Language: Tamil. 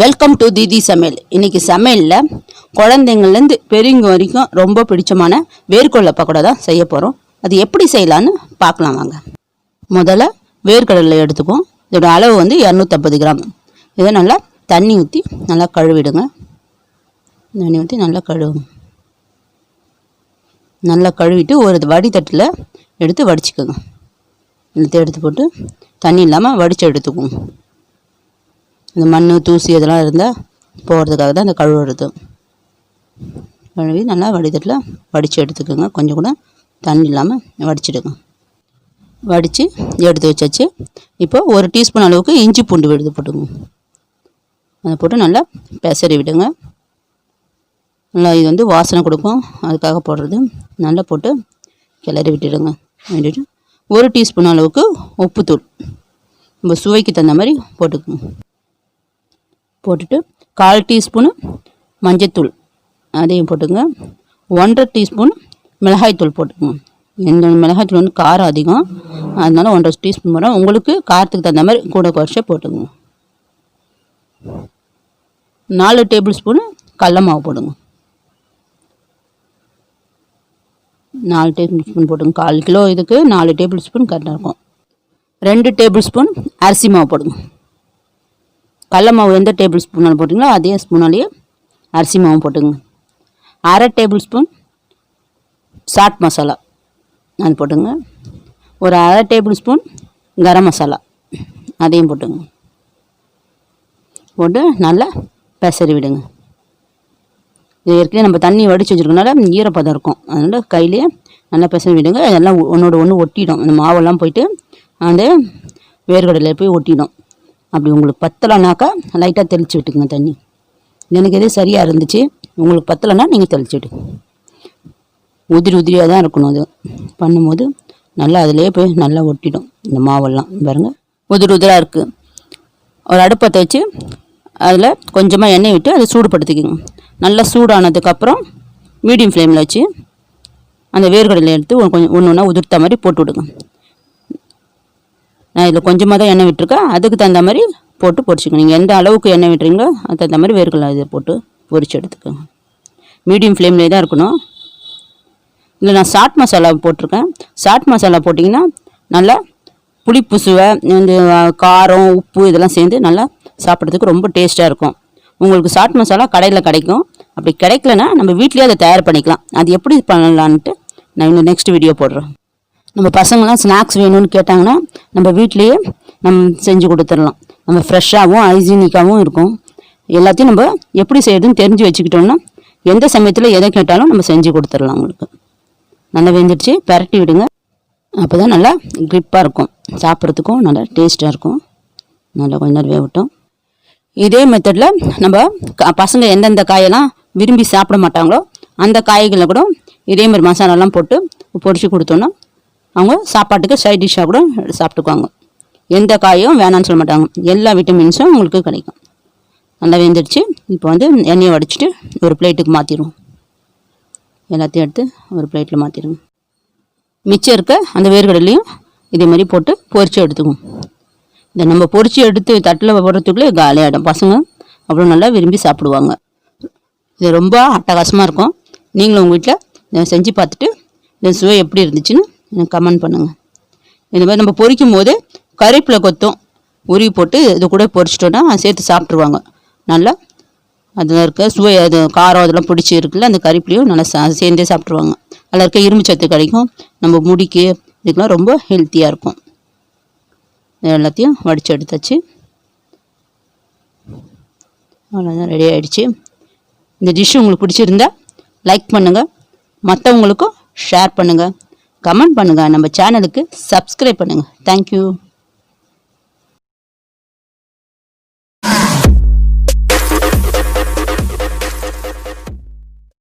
வெல்கம் டு தீதி சமையல். இன்னைக்கு சமையலில் குழந்தைங்கள்லேருந்து பெரியவங்க வரைக்கும் ரொம்ப பிடிச்சமான வேர்க்கடலை பக்கோடா தான் செய்ய போகிறோம். அது எப்படி செய்யலான்னு பார்க்கலாம் வாங்க. முதல்ல வேர்க்கடலை எடுத்துக்குவோம். இதோட அளவு வந்து 250 கிராம். இதை நல்லா தண்ணி ஊற்றி நல்லா கழுவிடுங்க. தண்ணி ஊற்றி நல்லா நல்லா கழுவிட்டு ஒரு வடித்தட்டில் எடுத்து வடிச்சுக்கோங்க. எடுத்து போட்டு தண்ணி இல்லாமல் வடித்து எடுத்துக்குவோம். இந்த மண் தூசி இதெல்லாம் இருந்தால் போகிறதுக்காக தான் இந்த கழுவுறது. கழுவி நல்லா வடிதட்டில் வடித்து எடுத்துக்கோங்க. கொஞ்சம் கூட தண்ணி இல்லாமல் வடிச்சிடுங்க. வடித்து எடுத்து வச்சாச்சு. இப்போ 1 டீஸ்பூன் அளவுக்கு இஞ்சி பூண்டு விழுது போட்டுக்கோங்க. அதை போட்டு நல்லா பெசரி விடுங்க. நல்லா இது வந்து வாசனை கொடுக்கும், அதுக்காக போடுறது. நல்லா போட்டு கிளறி விட்டுடுங்க. விட்டுட்டு 1 டீஸ்பூன் அளவுக்கு உப்புத்தூள் நம்ம சுவைக்கு தகுந்த மாதிரி போட்டுக்கோங்க. போட்டுட்டு 1/4 டீஸ்பூனு மஞ்சத்தூள் அதையும் போட்டுங்க. 1.5 டீஸ்பூன் மிளகாய்த்தூள் போட்டுக்கோங்க. இந்த மிளகாய்த்தூள் வந்து காரம் அதிகம், அதனால 1.5 டீஸ்பூன் வரும். உங்களுக்கு காரத்துக்கு தகுந்த மாதிரி கூட குறைச்ச போட்டுக்கோங்க. 4 டேபிள் ஸ்பூனு கடல மாவு போடுங்க. 4 டேபிள் ஸ்பூன் போட்டுங்க. 1/4 கிலோ இதுக்கு 4 டேபிள் ஸ்பூன் கரெக்டாக இருக்கும். 2 டேபிள் ஸ்பூன் அரிசி மாவு போடுங்க. கடல மாவு எந்த டேபிள் ஸ்பூனால் போட்டிங்களோ அதே ஸ்பூனாலேயே அரிசி மாவு போட்டுங்க. 1/2 டேபிள் ஸ்பூன் சாட் மசாலா அது போட்டுங்க. ஒரு 1/2 டேபிள் ஸ்பூன் கரம் மசாலா அதையும் போட்டுங்க. போட்டு நல்லா பெசரி விடுங்க. இது ஏற்கனவே நம்ம தண்ணி வடித்து வச்சுருக்கனால ஈரப்பதம் இருக்கும், அதனால் கையிலேயே நல்லா பெசரி விடுங்க. அதெல்லாம் ஒன்றோட ஒன்று ஒட்டிடும். அந்த மாவெல்லாம் போயிட்டு அந்த வேர்க்கடலையில் போய் ஒட்டிடும். அப்படி உங்களுக்கு பத்தலைனாக்கா லைட்டாக தெளித்து விட்டுக்குங்க தண்ணி. எனக்கு எது சரியாக இருந்துச்சு, உங்களுக்கு பத்தலைன்னா நீங்கள் தெளித்து விட்டுங்க. உதிரியாக தான் இருக்கணும். அது பண்ணும்போது நல்லா அதிலே போய் நல்லா ஒட்டிடும். இந்த மாவெல்லாம் பாருங்கள் உதிராக இருக்குது. ஒரு அடுப்பத்தை வச்சு அதில் கொஞ்சமாக எண்ணெய் விட்டு அதை சூடுபடுத்திக்கோங்க. நல்லா சூடானதுக்கப்புறம் மீடியம் ஃப்ளேமில் வச்சு அந்த வேர்க்கடலை எடுத்து கொஞ்சம் ஒன்று ஒன்றா உதிர்த்த மாதிரி போட்டு விடுங்க. நான் இதில் கொஞ்சமாக தான் எண்ணெய் விட்டுருக்கேன், அதுக்கு தகுந்த மாதிரி போட்டு பொரிச்சிக்கணும். நீங்கள் எந்த அளவுக்கு எண்ணெய் விட்டுறீங்களோ அதுக்கு தகுந்த மாதிரி வேர்க்கடலை இதை போட்டு பொரிச்சு எடுத்துக்கோங்க. மீடியம் ஃப்ளேம்லேயே தான் இருக்கணும். இதில் நான் சாட் மசாலா போட்டிருக்கேன். சாட் மசாலா போட்டிங்கன்னா நல்லா புளிப்பு சுவை, இந்த காரம் உப்பு இதெல்லாம் சேர்ந்து நல்லா சாப்பிட்றதுக்கு ரொம்ப டேஸ்ட்டாக இருக்கும். உங்களுக்கு சாட் மசாலா கடையில் கிடைக்கும். அப்படி கிடைக்கலன்னா நம்ம வீட்லேயே அதை தயார் பண்ணிக்கலாம். அது எப்படி பண்ணலான்ட்டு நான் இன்னும் நெக்ஸ்ட் வீடியோ போடுறேன். நம்ம பசங்களாம் ஸ்நாக்ஸ் வேணும்னு கேட்டாங்கன்னா நம்ம வீட்லேயே நம்ம செஞ்சு கொடுத்துடலாம். நம்ம ஃப்ரெஷ்ஷாகவும் ஹைஜீனிக்காகவும் இருக்கும். எல்லாத்தையும் நம்ம எப்படி செய்யறதுன்னு தெரிஞ்சு வச்சுக்கிட்டோம்னா எந்த சமயத்தில் எதை கேட்டாலும் நம்ம செஞ்சு கொடுத்துடலாம். உங்களுக்கு நல்லா வெந்துடுச்சு, பரட்டி விடுங்க. அப்போ தான் நல்லா கிரிப்பாக இருக்கும், சாப்பிட்றதுக்கும் நல்லா டேஸ்ட்டாக இருக்கும். நல்லா கொஞ்ச நேரம் வேகட்டும். இதே மெத்தடில் நம்ம பசங்க எந்தெந்த காயெல்லாம் விரும்பி சாப்பிட மாட்டாங்களோ அந்த காய்களை கூட இதே மாதிரி மசாலாலாம் போட்டு பொரிச்சு கொடுத்தோன்னா அவங்க சாப்பாட்டுக்கு சைட் டிஷ்ஷாக கூட சாப்பிட்டுக்குவாங்க. எந்த காயும் வேணான்னு சொல்ல மாட்டாங்க. எல்லா விட்டமின்ஸும் உங்களுக்கு கிடைக்கும். நல்லா வெந்துடுச்சு. இப்போ வந்து எண்ணெயை வடிச்சிட்டு ஒரு பிளேட்டுக்கு மாற்றிடுவோம். எல்லாத்தையும் எடுத்து ஒரு பிளேட்டில் மாற்றிடுங்க. மிச்சம் இருக்க அந்த வேர்க்கடலையும் இதே மாதிரி போட்டு பொரிச்சு எடுத்துக்குவோம். இதை நம்ம பொரிச்சு எடுத்து தட்டில் போடுறதுக்குள்ளே காலியாகிடும். பசங்க அவ்வளோ நல்லா விரும்பி சாப்பிடுவாங்க. இது ரொம்ப அட்டகாசமாக இருக்கும். நீங்களும் உங்கள் வீட்டில் செஞ்சு பார்த்துட்டு இந்த சுவை எப்படி இருந்துச்சுன்னு எனக்கு கமெண்ட் பண்ணுங்கள். இந்த மாதிரி நம்ம பொரிக்கும் போது கறிவேப்பிலை கொத்தும் உருவி போட்டு இது கூட பொரிச்சிட்டோன்னா சேர்த்து சாப்பிட்ருவாங்க. நல்லா அதில் இருக்க சுவை, அது காரம் அதெல்லாம் பிடிச்சி இருக்குல்ல, அந்த கறிவேப்பிலையும் நல்லா சேர்ந்தே சாப்பிட்ருவாங்க. அதில் இருக்க இரும்பு சத்து கிடைக்கும். நம்ம முடிக்கு இதுக்கெலாம் ரொம்ப ஹெல்த்தியாக இருக்கும். எல்லாத்தையும் வடித்து எடுத்தாச்சு. அவ்வளோதான், ரெடி ஆகிடுச்சு. இந்த டிஷ்ஷு உங்களுக்கு பிடிச்சிருந்தா லைக் பண்ணுங்கள், மற்றவங்களுக்கும் ஷேர் பண்ணுங்கள், கமெண்ட் பண்ணுங்கள், நம்ம சேனலுக்கு சப்ஸ்கிரைப் பண்ணுங்கள். தேங்க்யூ.